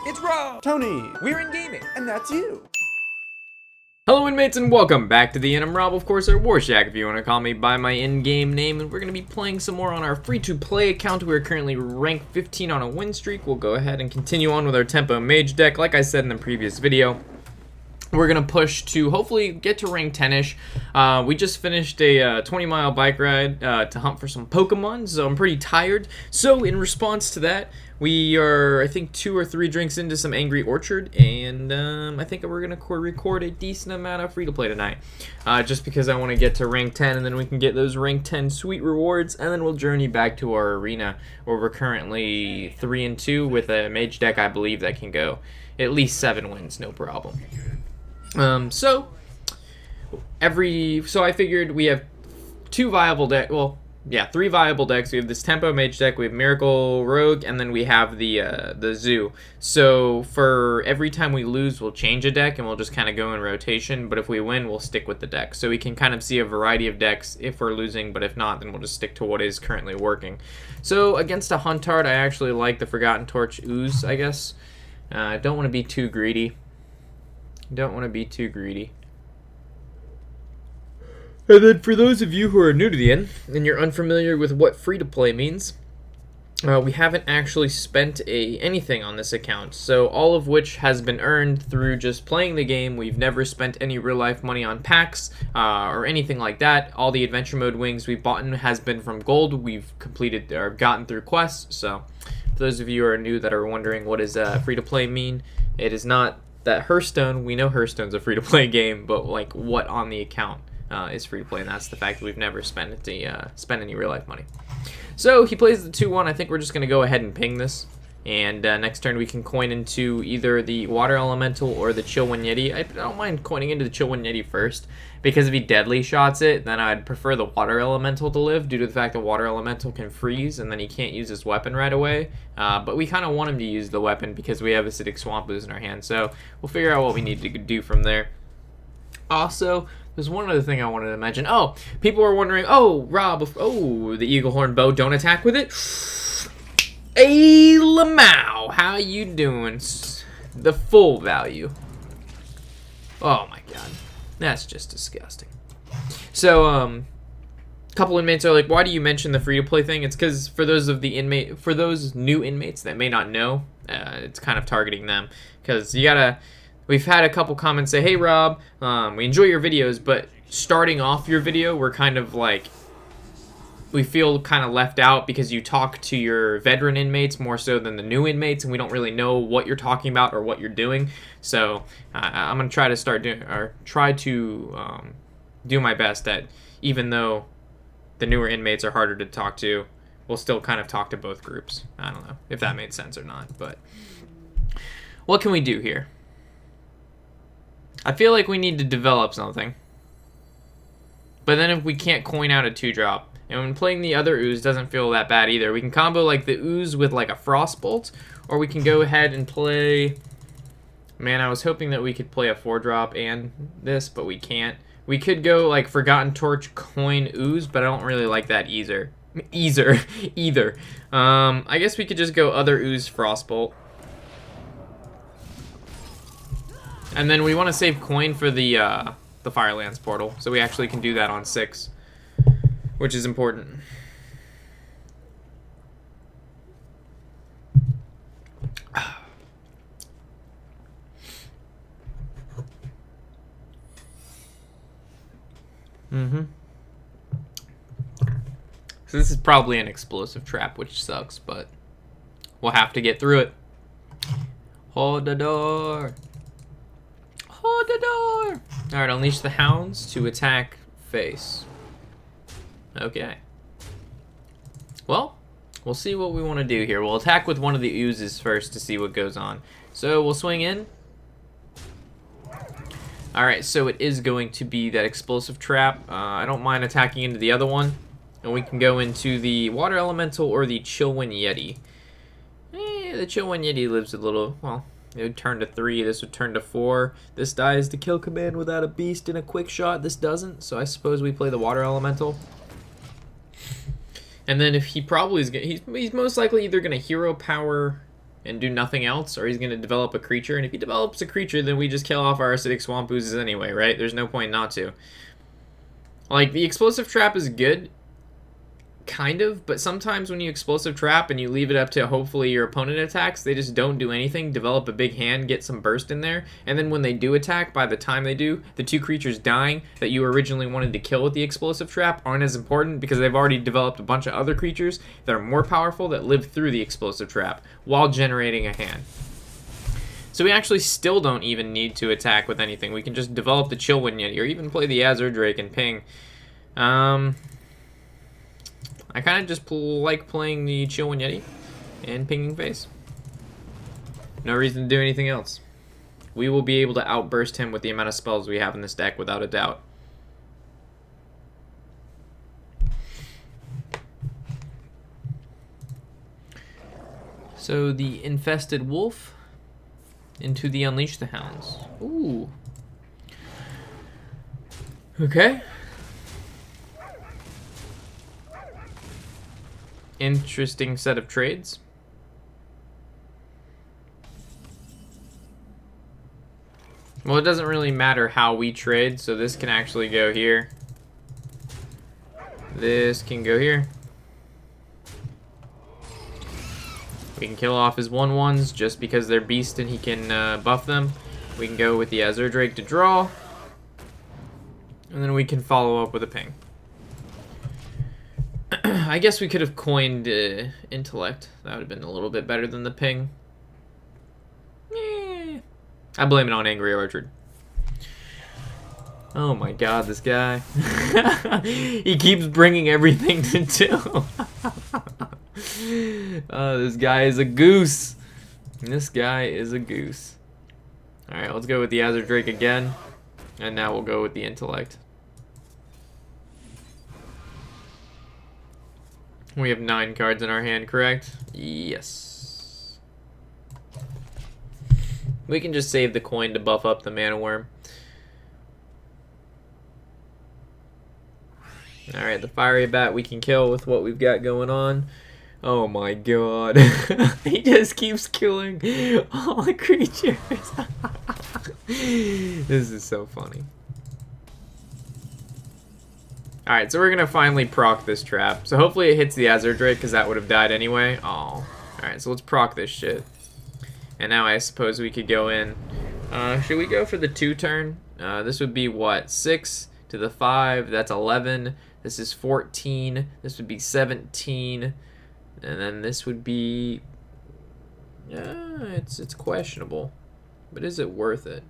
It's Rob! Tony! We're in gaming! And that's you! Hello inmates and welcome back to the inn. I'm Rob, of course, or Warshack if you want to call me by my in-game name, and we're going to be playing some more on our free-to-play account. We're currently ranked 15 on a win streak. We'll go ahead and continue on with our Tempo Mage deck. Like I said in the previous video, we're going to push to hopefully get to rank 10-ish. We just finished a 20-mile bike ride to hunt for some Pokemon, so I'm pretty tired. So in response to that, we are, I think, 2 or 3 drinks into some Angry Orchard, and I think we're going to record a decent amount of free-to-play tonight. Just because I want to get to rank 10, and then we can get those rank 10 sweet rewards, and then we'll journey back to our arena, where we're currently 3-2 with a Mage deck, I believe, that can go at least 7 wins, no problem. So I figured we have 2 viable decks, well, yeah, 3 viable decks. We have this Tempo Mage deck, we have Miracle Rogue, and then we have the Zoo. So for every time we lose, we'll change a deck, and we'll just kind of go in rotation, but if we win, we'll stick with the deck. So we can kind of see a variety of decks if we're losing, but if not, then we'll just stick to what is currently working. So against a Huntard, I actually like the Forgotten Torch Ooze, I guess. Don't want to be too greedy. And then for those of you who are new to the inn, and you're unfamiliar with what free-to-play means, we haven't actually spent anything on this account, so all of which has been earned through just playing the game. We've never spent any real-life money on packs or anything like that. All the adventure mode wings we've bought has been from gold. We've completed or gotten through quests, so for those of you who are new that are wondering what does free-to-play mean, it is not that Hearthstone, we know Hearthstone's a free-to-play game, but like what on the account is free-to-play, and that's the fact that we've never spent any real-life money. So he plays the 2-1. I think we're just going to go ahead and ping this, and next turn we can coin into either the Water Elemental or the Chillwind Yeti. I don't mind coining into the Chillwind Yeti first, because if he deadly shots it, then I'd prefer the Water Elemental to live, due to the fact that Water Elemental can freeze, and then he can't use his weapon right away. But we kind of want him to use the weapon because we have Acidic Swamp Ooze in our hand, so we'll figure out what we need to do from there. Also, there's one other thing I wanted to mention. Oh, people were wondering, oh, Rob, the Eagle Horn Bow, don't attack with it? Hey, Lamau, how you doing? The full value. Oh my god, that's just disgusting. So, a couple inmates are like, why do you mention the free-to-play thing? It's because for those new inmates that may not know, it's kind of targeting them, because you gotta. We've had a couple comments say, hey Rob, we enjoy your videos, but starting off your video, we're kind of like, we feel kind of left out because you talk to your veteran inmates more so than the new inmates, and we don't really know what you're talking about or what you're doing. So I'm gonna try to do my best at, even though the newer inmates are harder to talk to, we'll still kind of talk to both groups. I don't know if that made sense or not, but what can we do here? I feel like we need to develop something. But then if we can't coin out a 2-drop, and when playing the other ooze doesn't feel that bad either. We can combo like the ooze with like a Frostbolt, or we can go ahead and play... Man, I was hoping that we could play a 4-drop and this, but we can't. We could go like Forgotten Torch, coin, ooze, but I don't really like that either. I guess we could just go other ooze, Frostbolt. And then we want to save coin for the Firelands portal, so we actually can do that on 6, which is important. So this is probably an explosive trap, which sucks, but we'll have to get through it. Hold the door. Hold the door! Alright, unleash the hounds to attack face. Okay. Well, we'll see what we want to do here. We'll attack with one of the oozes first to see what goes on. So we'll swing in. Alright, so it is going to be that explosive trap. I don't mind attacking into the other one. And we can go into the Water Elemental or the Chillwind Yeti. The Chillwind Yeti lives a little, well, it would turn to 3, this would turn to 4. This dies to kill command without a beast in a quick shot. This doesn't, so I suppose we play the Water Elemental. And then if he probably is, he's most likely either going to hero power and do nothing else, or he's going to develop a creature. And if he develops a creature, then we just kill off our acidic swamp oozes anyway, right? There's no point not to. Like, the explosive trap is good, kind of, but sometimes when you explosive trap and you leave it up to hopefully your opponent attacks, they just don't do anything, develop a big hand, get some burst in there, and then when they do attack, by the time they do, the 2 creatures dying that you originally wanted to kill with the explosive trap aren't as important because they've already developed a bunch of other creatures that are more powerful that live through the explosive trap while generating a hand. So we actually still don't even need to attack with anything. We can just develop the Chillwind Yeti or even play the Azure Drake and ping. I kind of just like playing the Chillwind Yeti and pinging face. No reason to do anything else. We will be able to outburst him with the amount of spells we have in this deck without a doubt. So the Infested Wolf into the Unleash the Hounds. Ooh. Okay. Interesting set of trades. Well, it doesn't really matter how we trade, so this can actually go here. This can go here. We can kill off his 1/1s just because they're beast and he can buff them. We can go with the Azure Drake to draw. And then we can follow up with a ping. I guess we could have coined Intellect. That would have been a little bit better than the ping. I blame it on Angry Orchard. Oh my god, this guy. He keeps bringing everything to 2. This guy is a goose. This guy is a goose. Alright, let's go with the Azure Drake again. And now we'll go with the Intellect. We have 9 cards in our hand, correct? Yes. We can just save the coin to buff up the Mana Worm. Alright, the Fiery Bat we can kill with what we've got going on. Oh my god. He just keeps killing all the creatures. This is so funny. Alright, so we're going to finally proc this trap. So hopefully it hits the Azure Drake, because that would have died anyway. Oh. Alright, so let's proc this shit. And now I suppose we could go in. Should we go for the 2 turn? This would be what? 6 to the 5. That's 11. This is 14. This would be 17. And then this would be... it's questionable. But is it worth it?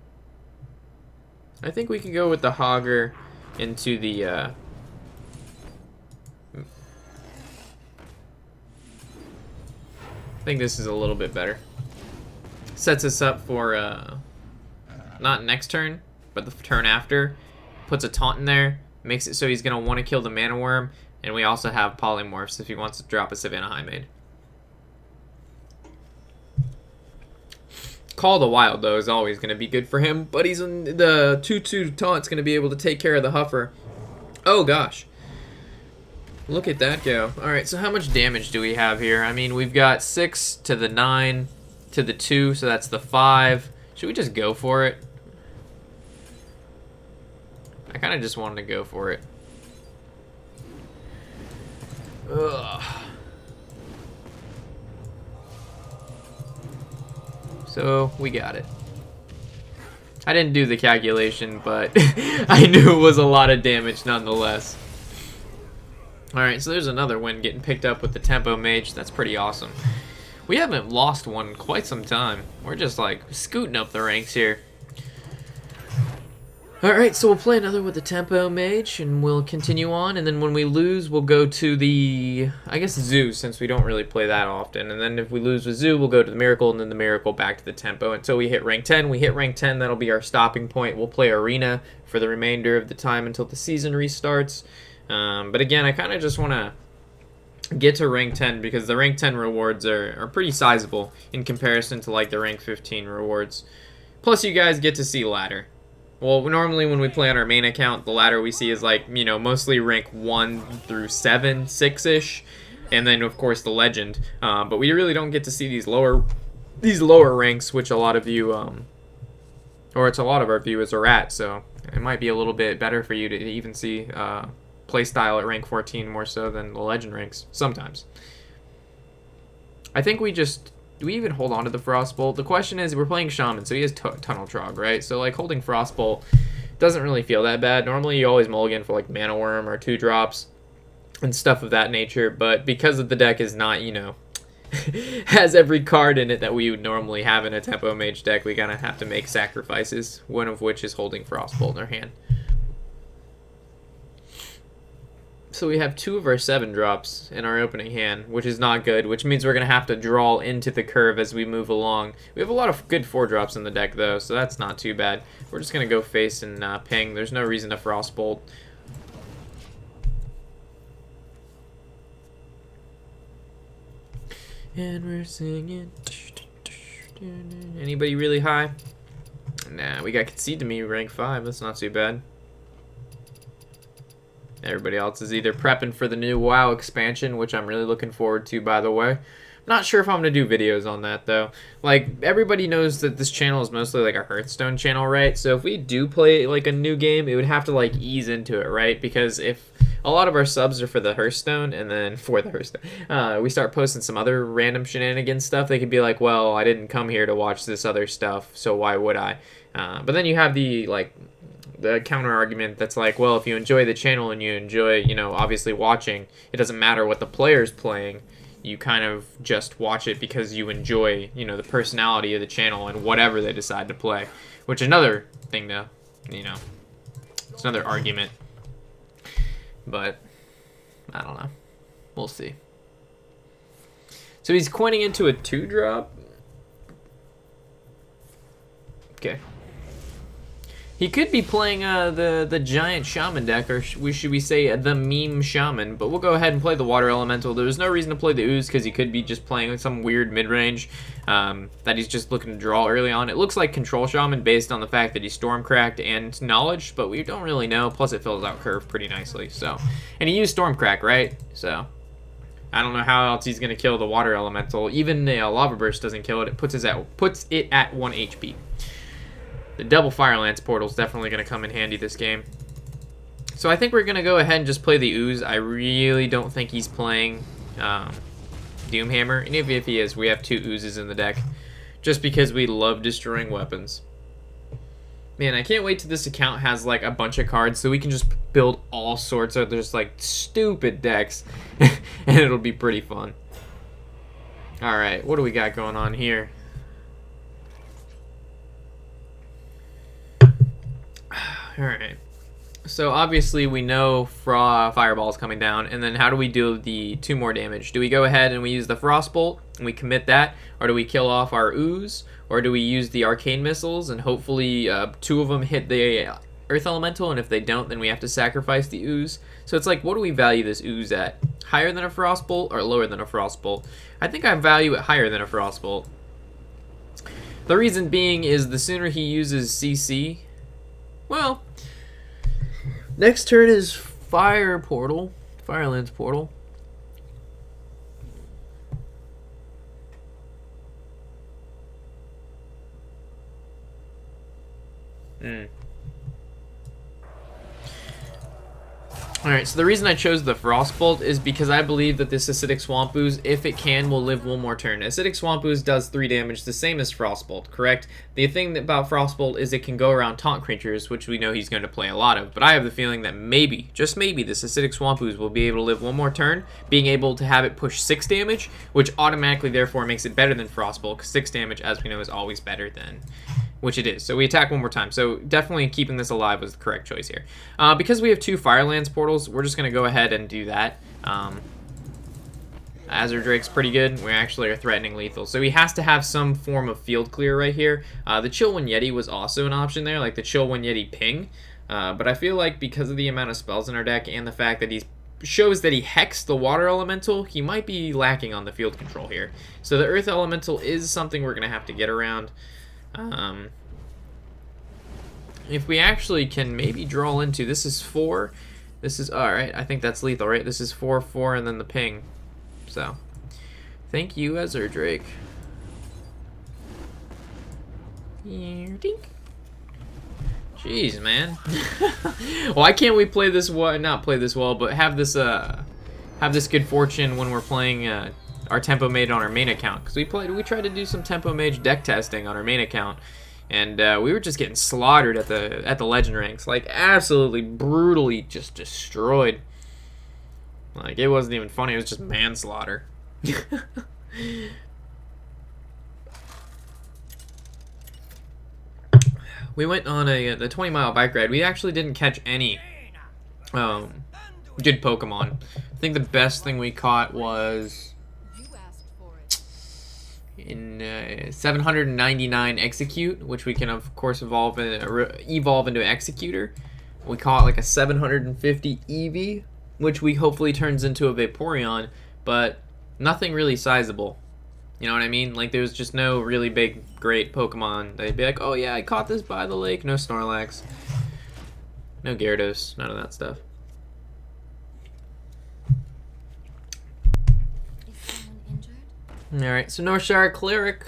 I think we can go with the Hogger into the... I think this is a little bit better. Sets us up for, not next turn, but the turn after. Puts a taunt in there. Makes it so he's going to want to kill the Mana Worm. And we also have Polymorphs if he wants to drop a Savannah Highmaid. Call the Wild, though, is always going to be good for him. But he's in the 2/2 taunt's going to be able to take care of the Huffer. Oh, gosh. Look at that go. Alright, so how much damage do we have here? I mean, we've got 6 to the 9 to the 2, so that's the 5. Should we just go for it? I kind of just wanted to go for it. Ugh. So, we got it. I didn't do the calculation, but I knew it was a lot of damage nonetheless. Alright, so there's another win getting picked up with the Tempo Mage. That's pretty awesome. We haven't lost one in quite some time. We're just like scooting up the ranks here. Alright, so we'll play another with the Tempo Mage, and we'll continue on, and then when we lose, we'll go to the, I guess, Zoo, since we don't really play that often, and then if we lose with Zoo, we'll go to the Miracle, and then the Miracle back to the Tempo, until we hit rank 10. We hit rank 10, that'll be our stopping point. We'll play Arena for the remainder of the time until the season restarts, but again, I kind of just want to get to rank 10, because the rank 10 rewards are pretty sizable in comparison to, like, the rank 15 rewards. Plus, you guys get to see ladder. Well, normally when we play on our main account, the ladder we see is like, you know, mostly rank 1 through 7, 6-ish. And then, of course, the legend. But we really don't get to see these lower these lower ranks, which a lot of you, or it's a lot of our viewers are at, so it might be a little bit better for you to even see playstyle at rank 14 more so than the legend ranks sometimes. I think do we even hold on to the Frostbolt? The question is, we're playing Shaman, so he has Tunnel Trog, right? So like holding Frostbolt doesn't really feel that bad. Normally you always mulligan for like Mana Worm or 2 drops and stuff of that nature, but because of the deck is not, you know, has every card in it that we would normally have in a Tempo Mage deck, we kind of have to make sacrifices, one of which is holding Frostbolt in our hand. So we have 2 of our 7 drops in our opening hand, which is not good, which means we're going to have to draw into the curve as we move along. We have a lot of good 4 drops in the deck, though, so that's not too bad. We're just going to go face and ping. There's no reason to Frostbolt. And we're singing. Anybody really high? Nah, we got Concede to Me rank 5. That's not too bad. Everybody else is either prepping for the new WoW expansion, which I'm really looking forward to, by the way. I'm not sure if I'm going to do videos on that, though. Like, everybody knows that this channel is mostly like a Hearthstone channel, right? So if we do play, like, a new game, it would have to, like, ease into it, right? Because if a lot of our subs are for the Hearthstone, and then for the Hearthstone, we start posting some other random shenanigans stuff, they could be like, well, I didn't come here to watch this other stuff, so why would I? But then you have the, like, the counter argument that's like, well, if you enjoy the channel and you enjoy, you know, obviously watching, it doesn't matter what the player's playing. You kind of just watch it because you enjoy, you know, the personality of the channel and whatever they decide to play. Which is another thing to, you know, it's another argument. But, I don't know. We'll see. So he's coining into a 2-drop. Okay. He could be playing the giant shaman deck, or should we say the meme shaman, but we'll go ahead and play the water elemental. There's no reason to play the ooze because he could be just playing some weird mid-range that he's just looking to draw early on. It looks like control shaman based on the fact that he's stormcracked and knowledge, but we don't really know. Plus it fills out curve pretty nicely. So, and he used stormcrack, right? So I don't know how else he's gonna kill the water elemental. Even the lava burst doesn't kill it. It puts it at 1 HP. The double Fire Lance portal is definitely going to come in handy this game. So I think we're going to go ahead and just play the ooze. I really don't think he's playing Doomhammer. And if he is, we have 2 oozes in the deck. Just because we love destroying weapons. Man, I can't wait till this account has like a bunch of cards so we can just build all sorts of just like stupid decks. And it'll be pretty fun. Alright, what do we got going on here? Alright, so obviously we know Fireball's coming down, and then how do we do the 2 more damage? Do we go ahead and we use the Frostbolt, and we commit that, or do we kill off our Ooze, or do we use the Arcane Missiles, and hopefully 2 of them hit the Earth Elemental, and if they don't, then we have to sacrifice the Ooze. So it's like, what do we value this Ooze at? Higher than a Frostbolt, or lower than a Frostbolt? I think I value it higher than a Frostbolt. The reason being is the sooner he uses CC, well, next turn is Fire Lance Portal. Alright, so the reason I chose the Frostbolt is because I believe that this Acidic Swamp Ooze, if it can, will live 1 more turn. Acidic Swamp Ooze does 3 damage, the same as Frostbolt, correct? The thing about Frostbolt is it can go around taunt creatures, which we know he's going to play a lot of, but I have the feeling that maybe, just maybe, this Acidic Swamp Ooze will be able to live 1 more turn, being able to have it push 6 damage, which automatically therefore makes it better than Frostbolt, because 6 damage, as we know, is always better than... which it is. So we attack 1 more time. So definitely keeping this alive was the correct choice here. Because we have 2 Fire Lance portals, we're just going to go ahead and do that. Azure Drake's pretty good. We actually are threatening lethal. So he has to have some form of field clear right here. The Chill One Yeti was also an option there, like the Chill One Yeti ping. But I feel like because of the amount of spells in our deck and the fact that he shows that he hexed the Water Elemental, he might be lacking on the field control here. So the Earth Elemental is something we're going to have to get around. If we actually can maybe draw into, this is 4, this is, alright, I think that's lethal, right? This is 4, 4, and then the ping. So, thank you, Azure Drake. Dink. Jeez, man. Why can't we play this well? Not play this well, but have this good fortune when we're playing our Tempo Mage on our main account? Because we tried to do some Tempo Mage deck testing on our main account, and we were just getting slaughtered at the legend ranks, like absolutely brutally just destroyed. Like it wasn't even funny; it was just manslaughter. We went on the 20-mile bike ride. We actually didn't catch any good Pokemon. I think the best thing we caught was in 799 Execute, which we can of course evolve into Executor. We caught like a 750 Eevee, which we hopefully turns into a Vaporeon, but nothing really sizable. You know what I mean? Like, there's just no really big, great Pokemon. They'd be like, oh yeah, I caught this by the lake. No Snorlax. No Gyarados. None of that stuff. Is someone injured? Alright, so Northshire Cleric.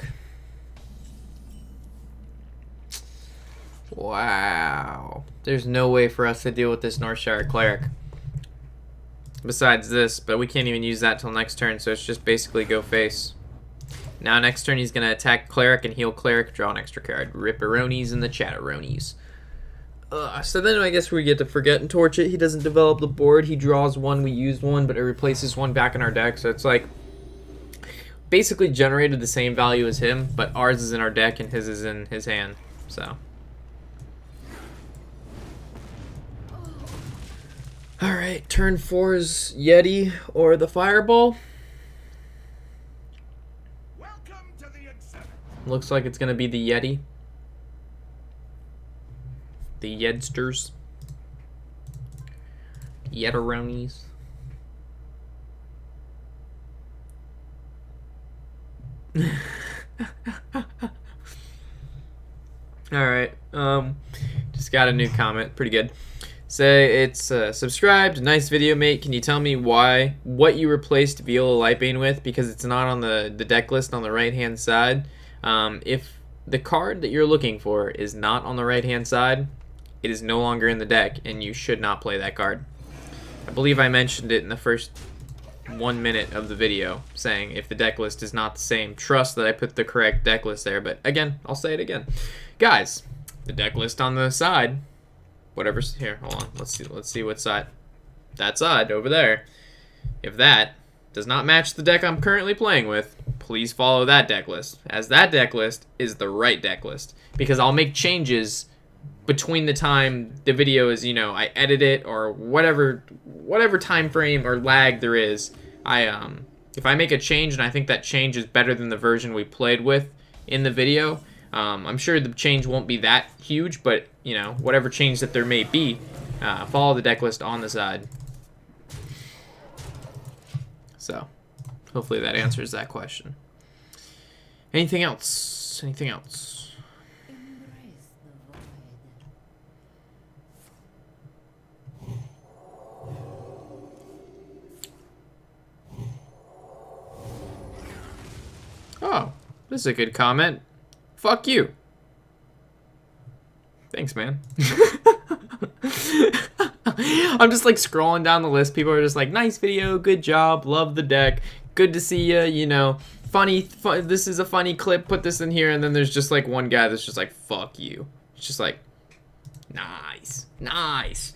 Wow. There's no way for us to deal with this Northshire Cleric. Besides this, but we can't even use that till next turn, so it's just basically go face. Now next turn he's going to attack Cleric and heal Cleric, draw an extra card. Ripperonis and the Chatteronis. So then I guess we get to Forget and Torch it. He doesn't develop the board. He draws one, we used one, but it replaces one back in our deck. So it's like basically generated the same value as him, but ours is in our deck and his is in his hand. So. Alright, turn 4's Yeti or the Fireball. Looks like it's gonna be the Yeti. The Yedsters. Yetteronis. Alright, just got a new comment, pretty good. Say it's subscribed, nice video mate, can you tell me what you replaced Viola Lightbane with, because it's not on the deck list on the right hand side. If the card that you're looking for is not on the right hand side, it is no longer in the deck and you should not play that card. I believe I mentioned it in the first 1 minute of the video, saying if the deck list is not the same, trust that I put the correct deck list there. But again, I'll say it again. Guys, the deck list on the side, whatever's here, hold on, let's see what side. That side over there. If that does not match the deck I'm currently playing with, please follow that deck list, as that deck list is the right deck list, because I'll make changes between the time the video is, you know, I edit it or whatever time frame or lag there is. If I make a change and I think that change is better than the version we played with in the video, I'm sure the change won't be that huge, but you know, whatever change that there may be, follow the deck list on the side. So, hopefully that answers that question. Anything else? Anything else? Embrace the void. Oh, this is a good comment. Fuck you. Thanks, man. I'm just like scrolling down the list. People are just like, nice video, good job, love the deck, good to see you, you know, funny, this is a funny clip, put this in here. And then there's just like one guy that's just like, fuck you. It's just like, nice, nice.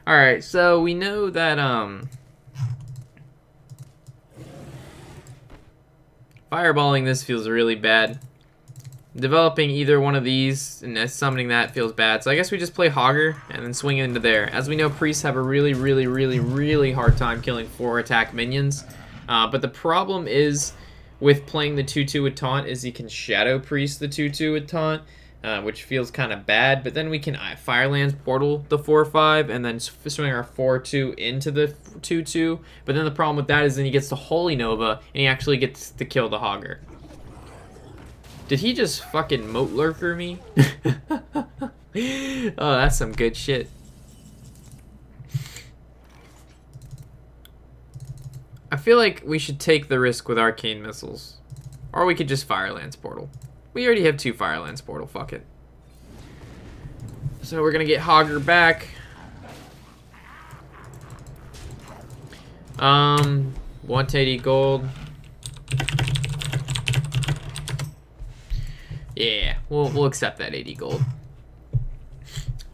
All right, so we know that fireballing this feels really bad. Developing either one of these and summoning that feels bad. So I guess we just play Hogger and then swing into there. As we know, priests have a really hard time killing 4 attack minions. But the problem is with playing the 2/2 with Taunt is you can Shadow Priest the 2/2 with Taunt, which feels kind of bad. But then we can Firelands Portal the 4/5 and then swing our 4/2 into the 2/2. But then the problem with that is then he gets to Holy Nova and he actually gets to kill the Hogger. Did he just fucking moat lurker me? Oh, that's some good shit. I feel like we should take the risk with Arcane Missiles. Or we could just Firelands Portal. We already have 2 Firelands Portal, fuck it. So we're gonna get Hogger back. 180 gold. Yeah, we'll accept that 80 gold.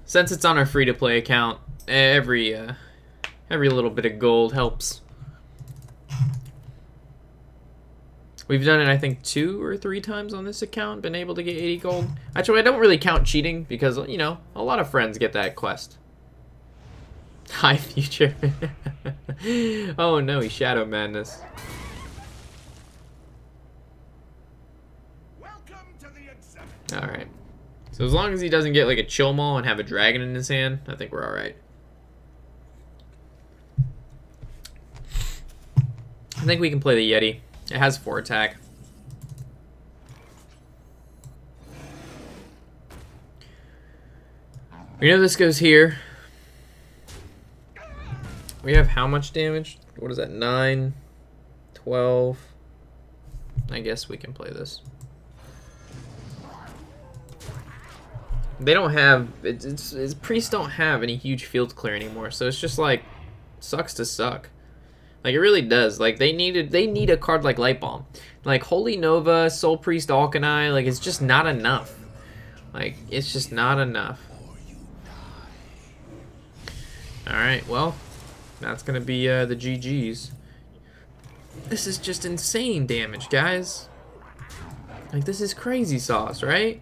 Since it's on our free-to-play account, every little bit of gold helps. We've done it, I think, 2 or 3 times on this account, been able to get 80 gold. Actually, I don't really count cheating because, you know, a lot of friends get that quest. High future. Oh no, he's Shadow Madness. Alright. So as long as he doesn't get like a chill maul and have a dragon in his hand, I think we're alright. I think we can play the Yeti. It has 4 attack. We know this goes here. We have how much damage? What is that? 9, 12. I guess we can play this. They don't have it's priests don't have any huge field clear anymore, so it's just like sucks to suck. Like it really does. Like they need a card like Light Bomb. Like Holy Nova, Soul Priest, Alkani, like it's just not enough. Like it's just not enough. Alright, well, that's gonna be the GG's. This is just insane damage, guys. Like this is crazy sauce, right?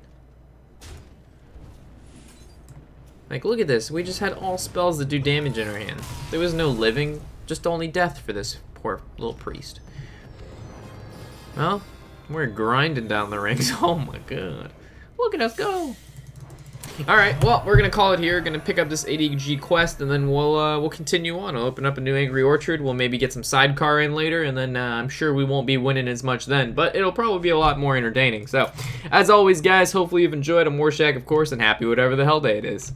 Like, look at this. We just had all spells that do damage in our hand. There was no living, just only death for this poor little priest. Well, we're grinding down the ranks. Oh my god. Look at us go. Alright, well, we're gonna call it here. Gonna pick up this 80G quest, and then we'll continue on. I'll open up a new Angry Orchard. We'll maybe get some sidecar in later, and then I'm sure we won't be winning as much then, but it'll probably be a lot more entertaining. So, as always, guys, hopefully you've enjoyed. I'm Warshack, of course, and happy whatever the hell day it is.